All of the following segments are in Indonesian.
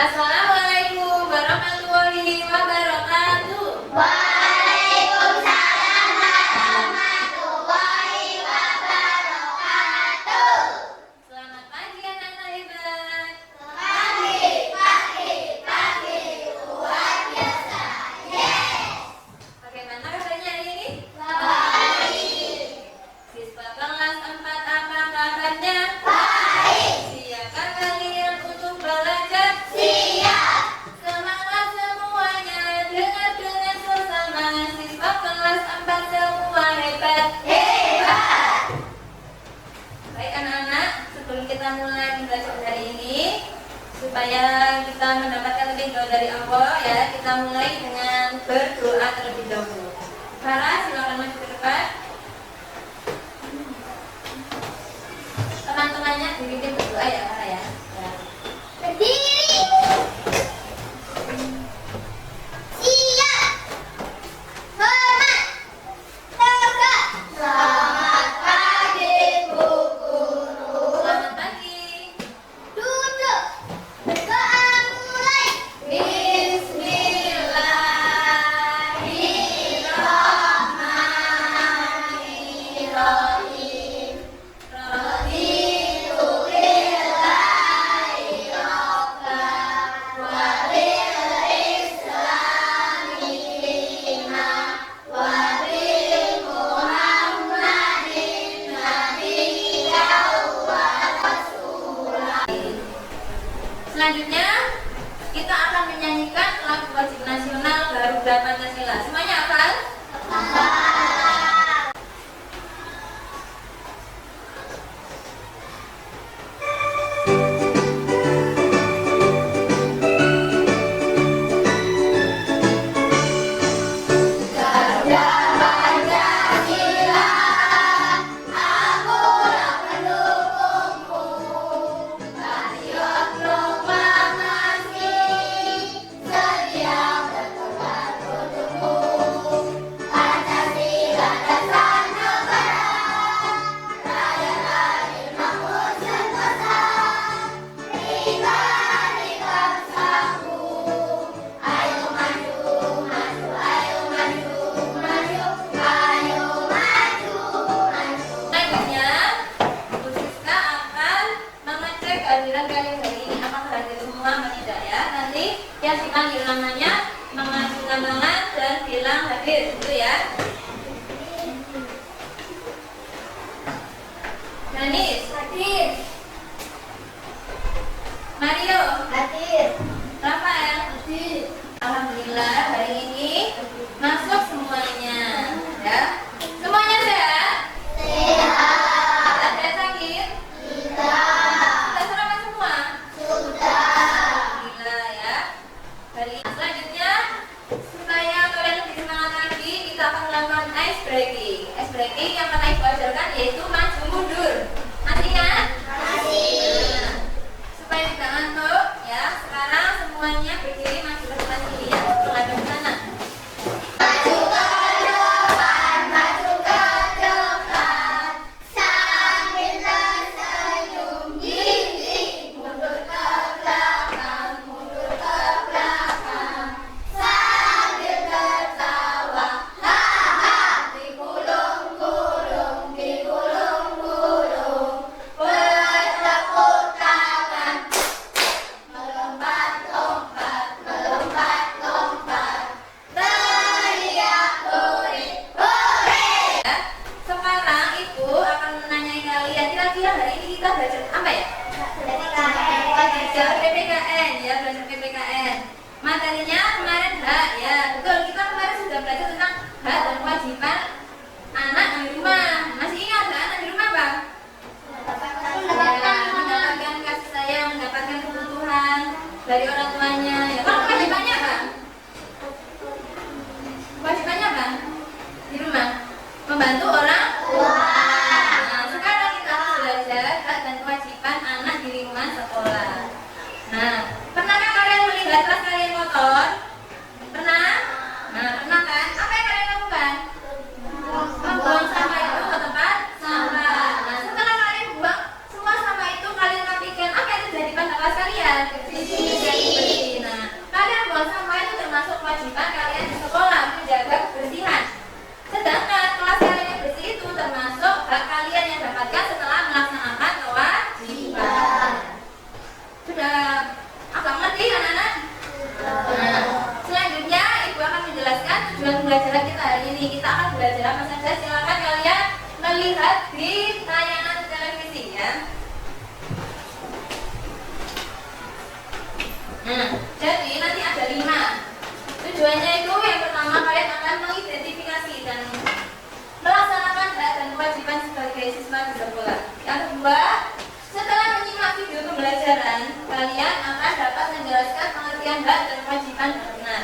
Assalamualaikum warahmatullahi wabarakatuh. Waalaikumsalam warahmatullahi wabarakatuh. Selamat pagi anak-anak hebat. Pagi luar biasa. Yes. Bagaimana kabarnya hari ini? Baik. Siswa kelas 4 apa kabarnya? Baik. Siapkah kalian untuk belajar? Siap. Semangat semuanya, dengar dengan sesama. Siswa kelas 4 semua hebat. Hebat. Baik anak-anak, sebelum kita mulai belajar hari ini, supaya kita mendapatkan lebih doa dari Allah ya, kita mulai dengan berdoa terlebih dahulu. Farah, silakan maju ke depan. Teman-temannya dibimbing berdoa ya Farah ya. Berdiri. Siap. Hormat. Tegak. Selamat pagi Bu Guru. Selamat pagi. Duduk. Berdoa mulai. Bismillahirrahmanirrahim. Raditu billahi rabban wa bil islami dinan wa bi Muhammadin nabiyyan wa rasulah. Selanjutnya kita akan menyanyikan lagu wajib nasional Garuda Pancasila. Semuanya hafal? Garuda Pancasila, akulah pendukungmu. Patriot proklamasi, sedia berkorban untukmu. Pancasila dasar negara, rakyat adil makmur sentosa. Pribadi bangsaku, ayo maju, maju, ayo maju, maju, ayo maju, maju. Selanjutnya, Bu Siska akan mengecek kehadiran kalian hari ini apakah hadir semua atau tidak ya. Nanti yang dipanggil namanya mengacungkan tangan dan bilang hadir, gitu ya. Danis, Hadir, Mario, hadir, Rafael, hadir. alhamdulillah hari ini masuk semuanya ya. Semuanya sehat? Sehat, Ada yang sakit? tidak, Sudah sarapan semua? sudah. Alhamdulillah ya. Selanjutnya, supaya kalian lebih semangat lagi, kita akan melakukan ice breaking. Ice breaking yang pernah ibu ajarkan yaitu maju mundur. Masih ingat? Masih. Nah, supaya tidak ngantuk ya. Sekarang semuanya berdiri maju ke depan sini ya. Menghadap ke sana. Maju ke depan, maju ke depan, sambil tersenyum gigih. Mundur ke belakang, mundur ke belakang, sambil tertawa. Haha, digulung-gulung, digulung-gulung. Bertepuk tangan, melompat-lompat, melompat-lompat. Teriak hore, hore. Ya. Sekarang ibu akan menanyai kalian kira-kira hari ini kita belajar apa ya? Belajar PPKN ya, belajar PPKN. Materinya kemarin hak ya, betul. Kita kemarin sudah belajar tentang hak dan kewajiban anak di rumah. Masih ingat hak anak di rumah, Bang? Ya, mendapatkan kasih sayang, mendapatkan kebutuhan dari orang tuanya. Ya, kalau kewajibannya apa? Kewajibannya apa? Di rumah membantu orang tua. Nah, sekarang kita harus belajar hak dan kewajiban anak di lingkungan sekolah. Nah, pernahkah kalian melihat kelas kalian kotor? Pernah? Nah, pernah kan? Apa yang kalian lakukan? Membuang sampah itu ke tempat sampah. Nah, setelah kalian buang semua sampah itu, kalian rapikan. Apa yang terjadi pada kelas kalian? Jadi Agak ngerti anak-anak? Nah, selanjutnya Ibu akan menjelaskan tujuan pembelajaran kita hari ini. Kita akan belajar apa saja? Silakan kalian melihat di tayangan televisi ya. Nah, jadi nanti ada 5. Tujuannya itu yang pertama kalian akan mengidentifikasi dan melaksanakan hak dan kewajiban sebagai siswa di sekolah. Yang kedua, setelah menyimak video pembelajaran, kalian akan dapat menjelaskan pengertian hak dan kewajiban dengan benar.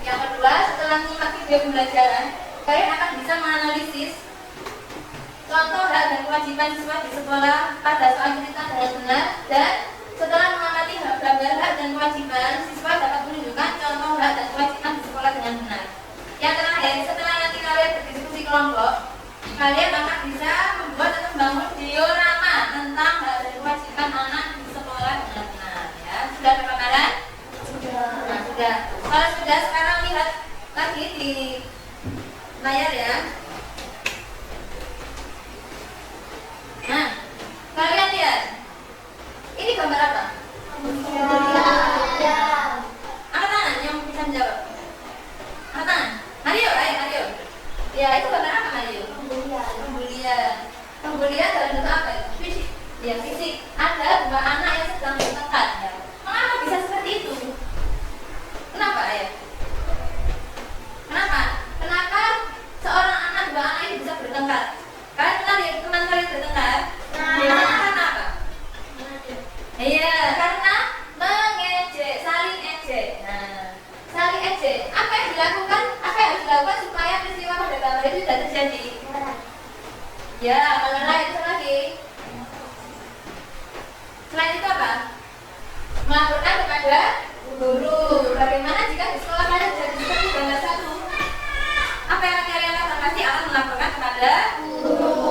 Yang kedua, setelah menyimak video pembelajaran, kalian akan bisa menganalisis contoh hak dan kewajiban siswa di sekolah pada soal cerita dengan benar, dan setelah mengamati gambar hak dan kewajiban, siswa dapat menunjukkan contoh hak dan kewajiban di sekolah dengan benar. Yang terakhir, setelah nanti kalian berdiskusi kelompok, kalian akan bisa membuat atau membangun diorama tentang hak dan kewajiban anak di sekolah dengan benar. Ya, sudah ada gambaran? Nah, sudah. Kalau sudah, sekarang lihat lagi di layar ya. Nah, kalian lihat. Ini gambar apa? Angkat tangan yang bisa menjawab. Angkat tangan. Mario, ayo Mario. Ya, itu gambar apa Mario? Pembulian. Pembulian dalam bentuk apa? Fisik. Ya, fisik. Ada 2 anak yang sedang bertengkar. Ya. Mengapa bisa seperti itu? Kenapa ya? Kenapa? Kenapa seorang anak 2 anak ini bisa bertengkar? Kalian pernah lihat teman kalian bertengkar? Biasanya karena apa? Iya, karena mengejek, saling ejek. Nah, saling ejek. Apa yang dilakukan? Apa yang harus dilakukan supaya peristiwa pada gambar itu tidak terjadi? Ya, mengenai itu lagi. Selain itu apa? Melaporkan kepada guru. Bagaimana jika di sekolah kalian terjadi seperti gambar 1? Apa yang kalian lakukan? Pasti akan melaporkan kepada guru.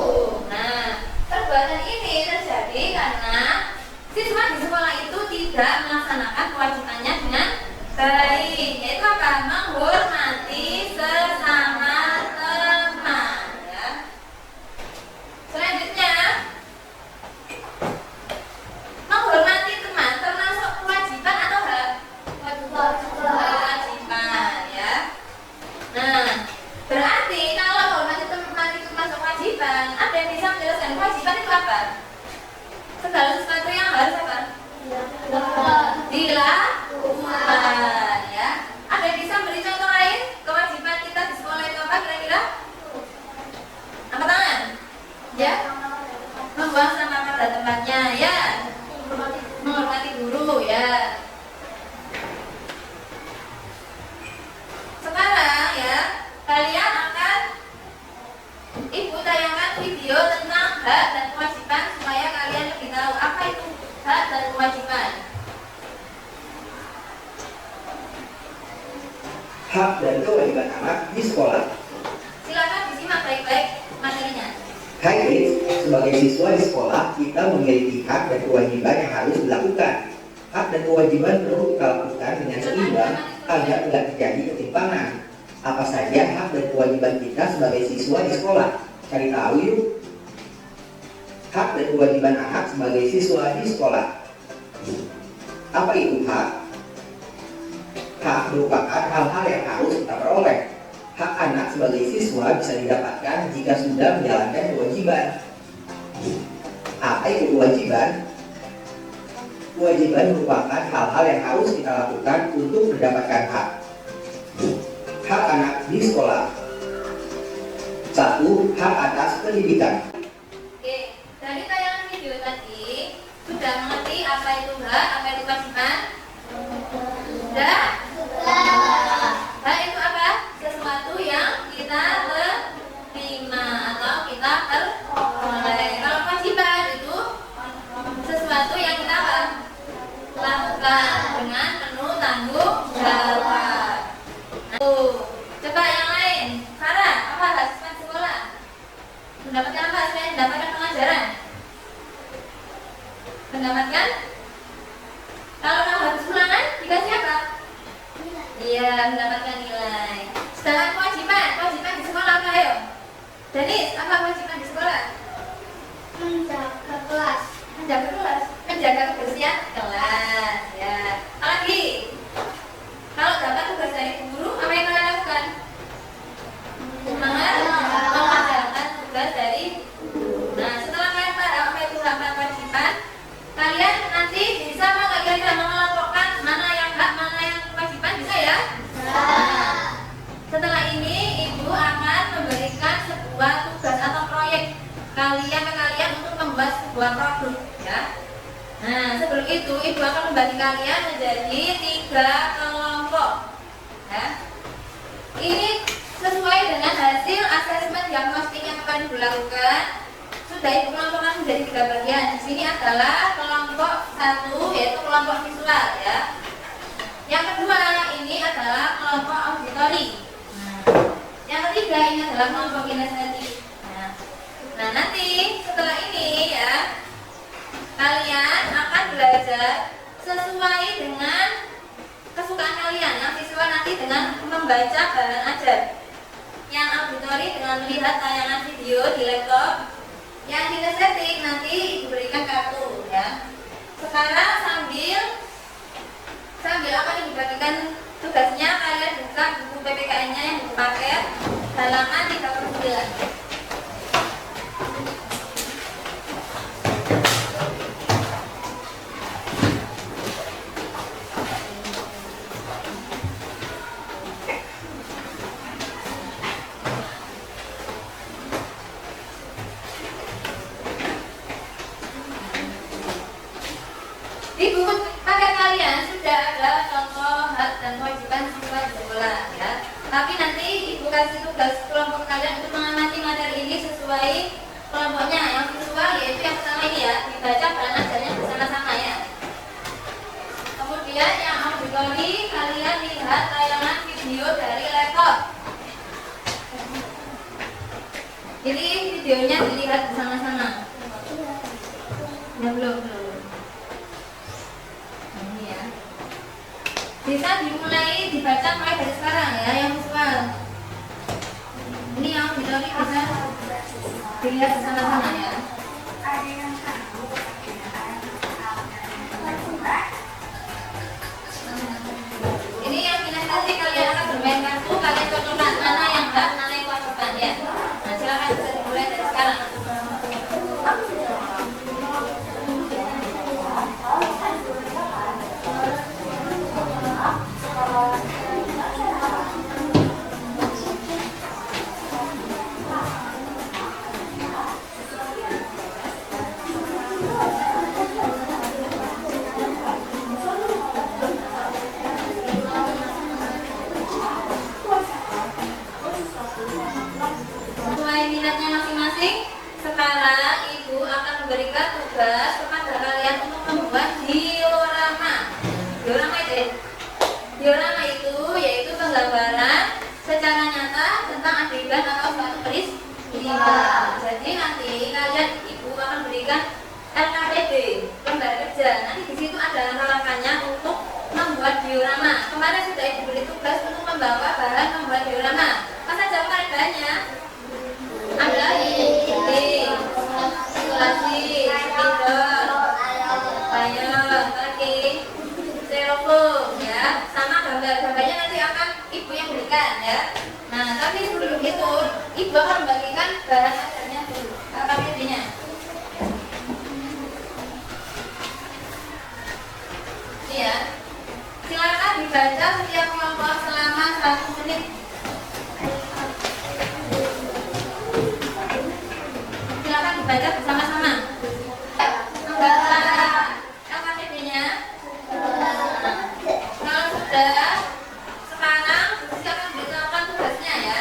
Nah, perbuatan ini terjadi karena siswa di sekolah itu tidak melaksanakan kewajibannya dengan baik, yaitu apa? Menghormati sesama teman. Ya. Selanjutnya, menghormati teman termasuk kewajiban atau hak? Kewajiban, ya. Nah, berarti kalau menghormati teman itu termasuk kewajiban, ada yang bisa menjelaskan kewajiban itu apa? Segala sesuatu yang harus apa? Dilakukan, ya. Ada yang bisa beri contoh lain? Kewajiban kita di sekolah itu apa kira-kira? Angkat tangan. Ya. Membuang sampah pada tempatnya, ya. Menghormati guru, ya. Sekarang ya, kalian akan Ibu tayangkan video tentang hak dan kewajiban supaya kalian lebih tahu apa itu hak dan kewajiban. Hak dan kewajiban anak di sekolah. Silakan disimak baik-baik materinya. Hai kids, sebagai siswa di sekolah, kita memiliki hak dan kewajiban yang harus dilakukan. Hak dan kewajiban perlu kita lakukan dengan seimbang agar tidak terjadi ketimpangan. Apa saja hak dan kewajiban kita sebagai siswa di sekolah? Cari tahu yuk. Hak dan kewajiban anak sebagai siswa di sekolah. Apa itu hak? Hak merupakan hal-hal yang harus kita peroleh. Hak anak sebagai siswa bisa didapatkan jika sudah menjalankan kewajiban. Apa itu kewajiban? Kewajiban merupakan hal-hal yang harus kita lakukan untuk mendapatkan hak. Hak anak di sekolah. 1. Hak atas pendidikan. Oke, dari tayangan video tadi sudah mengerti apa itu hak, apa itu kewajiban? Sudah? Hak itu apa? Sesuatu yang kita terima atau kita peroleh. Kalau kewajiban itu sesuatu yang kita apa? Lakukan dengan penuh tanggung jawab. Coba yang lain. Farah, apa hasil sekolah? Mendapatkan apa selain mendapatkan pengajaran? Mendapatkan? Kalau kamu habis ulangan, dikasih apa? Iya, mendapatkan nilai. Sedangkan kewajiban di sekolah apa ayo? Denis, apa kewajiban di sekolah? Menjaga kelas. Menjaga kelas, menjaga kebersihan kelas. Ya. membuat produk ya. Nah, sebelum itu ibu akan membagi kalian menjadi 3 kelompok ya. Ini sesuai dengan hasil asesmen diagnostik yang akan dilakukan. Sudah ibu kelompokkan menjadi 3 bagian. Di sini adalah kelompok 1 yaitu kelompok visual ya. Yang kedua ini adalah kelompok auditori. Yang ketiga ini adalah kelompok kinestetik. Nah nanti setelah ini ya kalian akan belajar sesuai dengan kesukaan kalian. Yang visual nanti dengan membaca bahan ajar, yang auditori dengan melihat tayangan video di laptop, yang kinestetik nanti ibu berikan kartu ya. Sekarang sambil akan ibu bagikan tugasnya, kalian buka buku PPKN-nya yang dipakai halaman 39. Di buku paket kalian sudah ada contoh hak dan kewajiban siswa di sekolah ya. Tapi nanti ibu kasih tugas kelompok kalian untuk mengamati materi ini sesuai kelompoknya. Yang visual yaitu yang pertama ini ya, dibaca bahan ajarnya bersama-sama ya. Kemudian yang auditori kalian lihat tayangan video dari laptop. Jadi videonya dilihat bersama-sama. Ya belum. Bisa dimulai dibaca mulai dari sekarang ya, yang visual. Ini yang auditori bisa dilihat bersama-sama ya. Ini yang kinestetik kalian akan bermain kartu, kalian cocokkan mana yang hak, mana yang kewajiban ya. Nah silakan bisa dimulai dari sekarang. Minatnya masing-masing. Sekarang ibu akan memberikan tugas kepada kalian untuk membuat diorama. Diorama itu yaitu penggambaran secara nyata tentang adegan atau suatu peristiwa. Jadi nanti kalian ibu akan berikan LKPD, lembar kerja. Nanti di situ ada langkah-langkahnya untuk membuat diorama. Kemarin sudah ibu beri tugas untuk membawa bahan membuat diorama. Apa saja bahannya? Ada ini, simulasi, spidol, bayon, lagi, seroflum ya, sama gambar-gambarnya nanti akan ibu yang berikan ya. Nah tapi sebelum itu ibu akan membagikan bahan ajarnya dulu, KPD-nya. Ini ya, silakan dibaca setiap kelompok selama 1 menit. Silakan dibaca bersama-sama. Membaca LKPD-nya. Kalau sudah, sekarang silakan beritahukan tugasnya ya.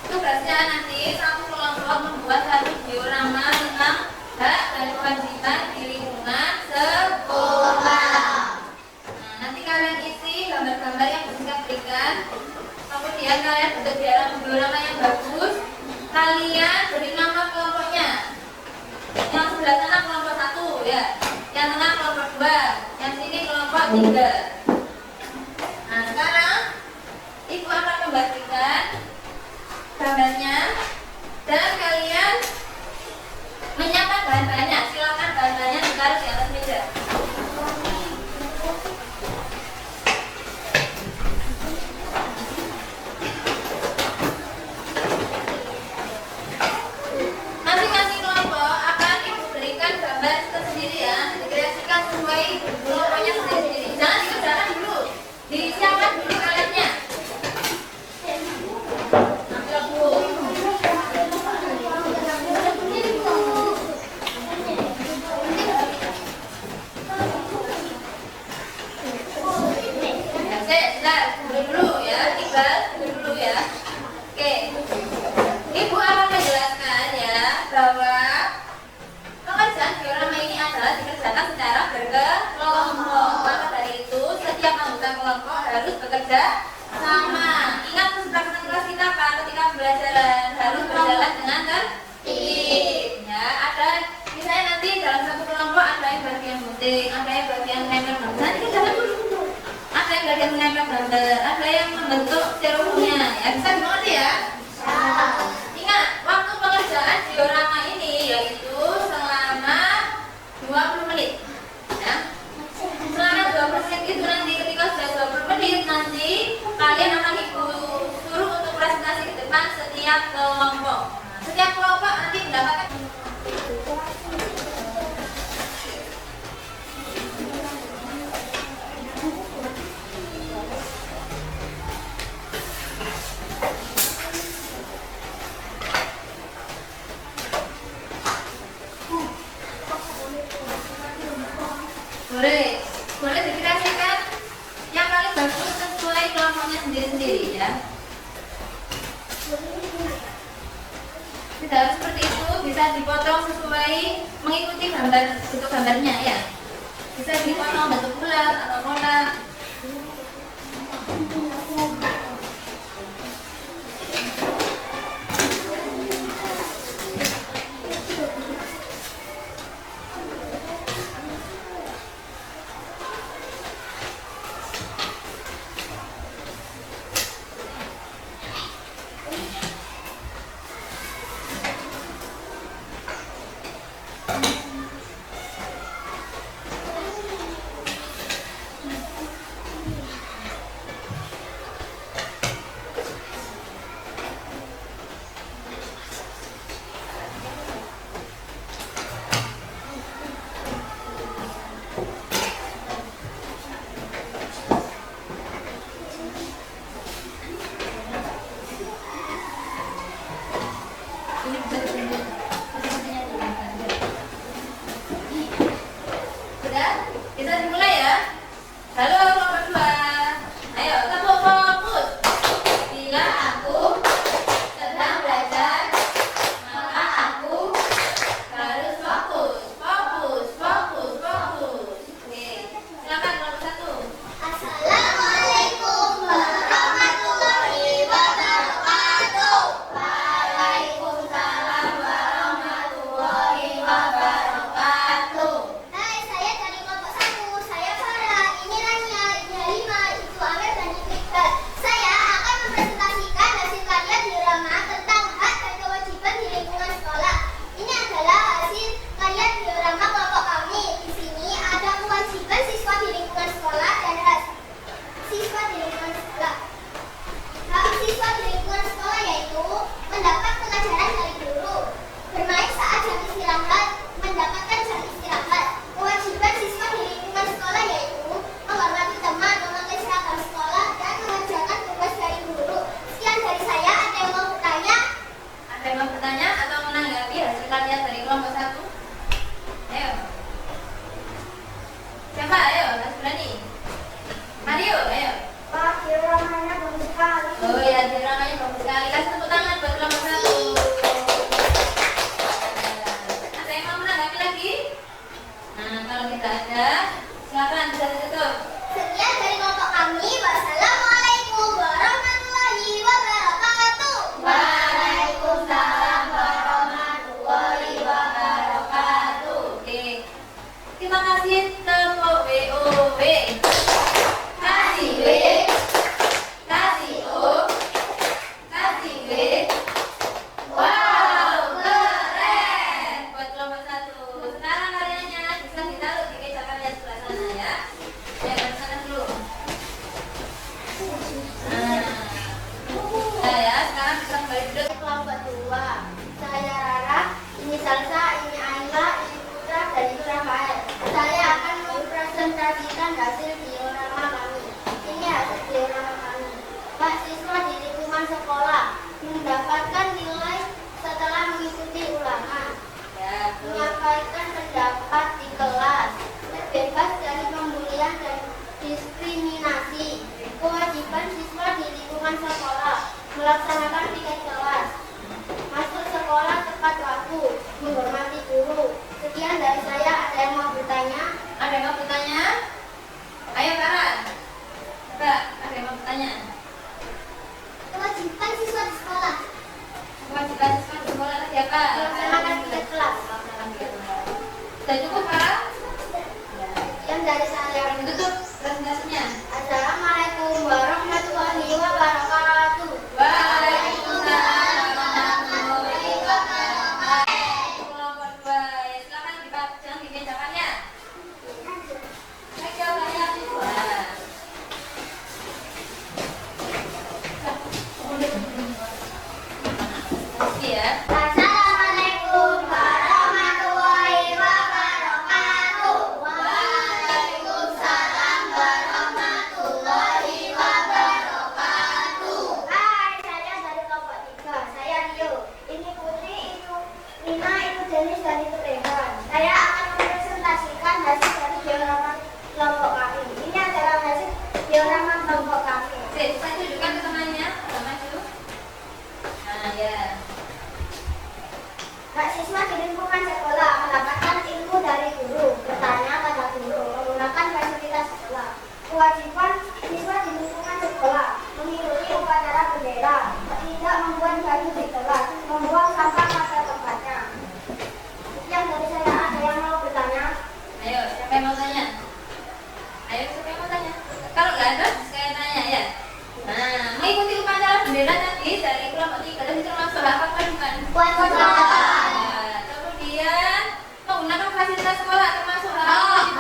Tugasnya nanti satu kelompok membuat satu diorama tentang hak dan kewajiban di lingkungan sekolah. Nah, nanti kalian isi gambar-gambar yang bisa berikan. Kemudian kalian buat diorama yang bagus. Kalian beri nama kelompoknya. Yang sebelah sana kelompok 1 ya, yang tengah kelompok 2, yang sini kelompok 3. Nah sekarang ibu akan membagikan gambarnya dan kalian menyiapkan bahan-bahannya. Silakan bahan-bahannya ditaruh di atas meja. Masing-masing kelompok akan ibu berikan gambar tersendiri ya, dikreasikan sesuai kelompoknya sendiri-sendiri. Jangan dikerjakan dulu, disiapkan dulu kaliannya. Bentar, dulu ya, Iqbal, dulu ya. Oke, Ibu akan menjelaskan ya bahwa pekerjaan diorama ini adalah dikerjakan secara berkelompok. Maka dari itu setiap anggota kelompok harus bekerja sama. Ingat kesepakatan kelas kita Pak ketika pembelajaran harus berjalan dengan tertib. Ya, ada misalnya nanti dalam satu kelompok ada yang bagian gunting, ada yang bagian nempel gambar. Nanti kita jalan dulu. Ada yang bagian menempel gambar, ada yang membentuk ceruknya. Ya, bisa dimengerti ya? Ingat, waktu pengerjaan diorama ini yaitu selama 20 menit. Ya. Selama 20 menit itu nanti ketika sudah 20 menit nanti kalian akan Ibu suruh untuk presentasi ke depan setiap kelompok. Setiap kelompok nanti mendapatkan boleh dikreasikan yang paling bagus sesuai kelompoknya sendiri-sendiri ya. Tidak harus seperti itu, bisa dipotong sesuai mengikuti bentuk gambarnya ya. Bisa dipotong bentuk bulat atau kotak. Melaksanakan piket kelas. Masuk sekolah tepat waktu. Menghormati guru. Sekian dari saya. Ada yang mau bertanya? Ada yang mau bertanya? Ayo Kara. Kak, ada yang mau bertanya? Kewajiban siswa di sekolah. Kewajiban siswa di sekolah tadi apa? Melaksanakan piket kelas. Melaksanakan piket kelas. Sudah cukup Kara? Yang dari saya. Tutup presentasinya. Assalamualaikum warahmatullahi wabarakatuh. Waalaikumsalam warahmatullahi wabarakatuh. Kelompok 2, ya silakan jangan dikerjakannya. Baik, jawabannya siswa. Ya. Assalamualaikum warahmatullahi wabarakatuh. Waalaikumsalam warahmatullahi wabarakatuh. Hai, saya dari kelompok 3. Saya Rio. Ini Putri, itu Nina, itu Denis, dan itu Rehan. Saya akan mempresentasikan hasil dari diorama kelompok kami. Ini adalah hasil diorama kelompok kami. Saya tunjukkan ke temannya. Maju. Nah, ya. Hak siswa di lingkungan sekolah mendapatkan ilmu dari guru, bertanya pada guru, menggunakan fasilitas sekolah. Kewajiban siswa di lingkungan sekolah mengikuti upacara bendera, tidak membuang baju di kelas, membuang sampah pada tempatnya. Yang dari saya, ada yang mau bertanya? Ayo, siapa yang mau tanya? Ayo, siapa yang mau tanya? Kalau nggak ada, saya tanya ya. Nah, mengikuti upacara bendera tadi dari kelompok 3 tadi termasuk apa bukan? Kewajiban. Kemudian menggunakan fasilitas sekolah termasuk hal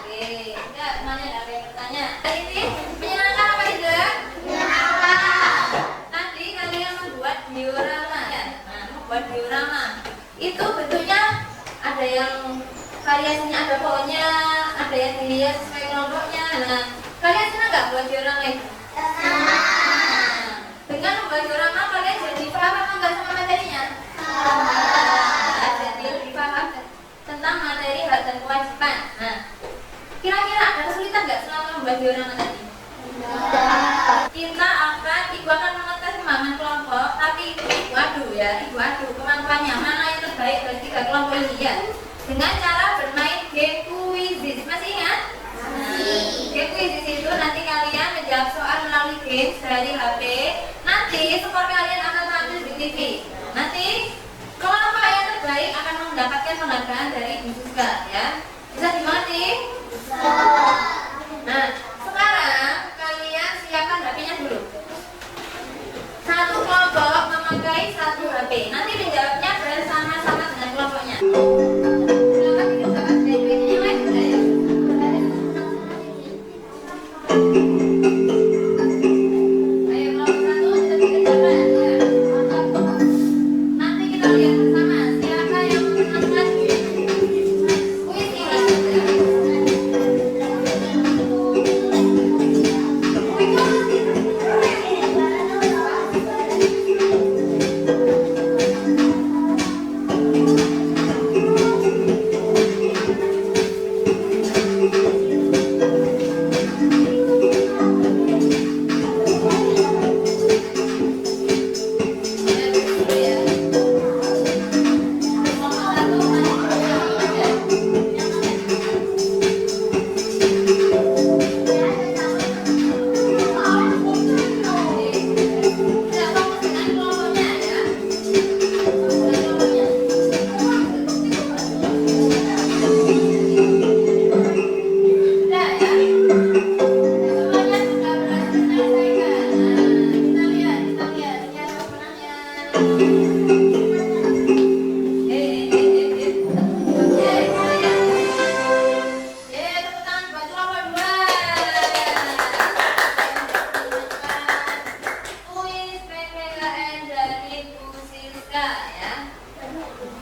Oke, enggak semuanya nggak ada yang bertanya. Hari ini menyenangkan apa tidak? Menyenangkan. Nanti kalian membuat diorama ya. Nah, membuat diorama itu bentuknya ada yang variasinya, ada pohonnya, ada yang dilihat sesuai kelompoknya. Nah, kalian senang nggak buat diorama itu? Nah, dengan membuat diorama kalian jadi paham apa enggak sama materinya? Jadi lebih paham tentang materi, hak dan kewajiban. Nah, kira-kira ada kesulitan nggak selama membuat diorama tadi? Kita ibu akan mengetes kemampuan kelompok, tapi ibu adu kemampuannya mana yang terbaik dari 3 kelompok ini ya. Dengan cara bermain game quizzes, masih ingat? Game quizzes itu nanti kalian menjawab soal melalui game dari HP. Nanti skor kalian akan tampil di TV. Nanti kelompok yang terbaik akan mendapatkan penghargaan dari Ibu juga ya. Bisa dimengerti? Nah, sekarang kalian siapkan HP-nya dulu. Satu kelompok memakai satu HP. Nanti menjawabnya bersama-sama dengan kelompoknya. Silakan dikerjakan yang lain sudah ya. Ayo kelompok 1 kita dikerjakan ya. Nanti kita lihat bersama siapa yang menang kuis ini.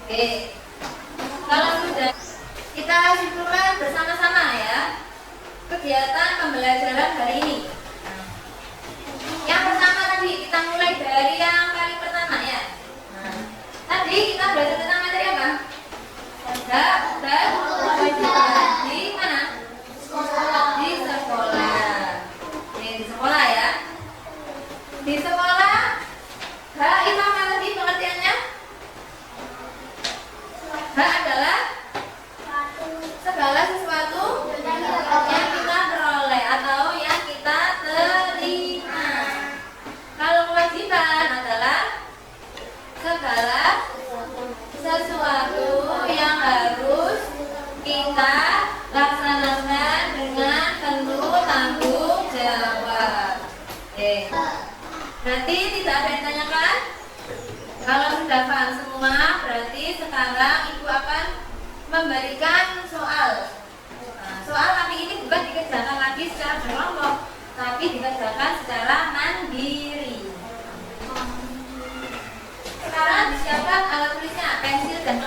Oke, kalau sudah kita simpulkan bersama-sama ya kegiatan pembelajaran hari ini. Yang pertama tadi kita mulai dari yang paling pertama ya. Tadi kita belajar tentang materi apa? Hak dan kewajiban di mana? Di sekolah. Oke, di sekolah ya. Di sekolah Berarti tidak ada yang ditanyakan? Kalau sudah paham semua, berarti sekarang Ibu akan memberikan soal. Nah, soal tapi ini bukan dikerjakan lagi secara berkelompok, tapi dikerjakan secara mandiri. Sekarang disiapkan alat tulisnya, pensil dan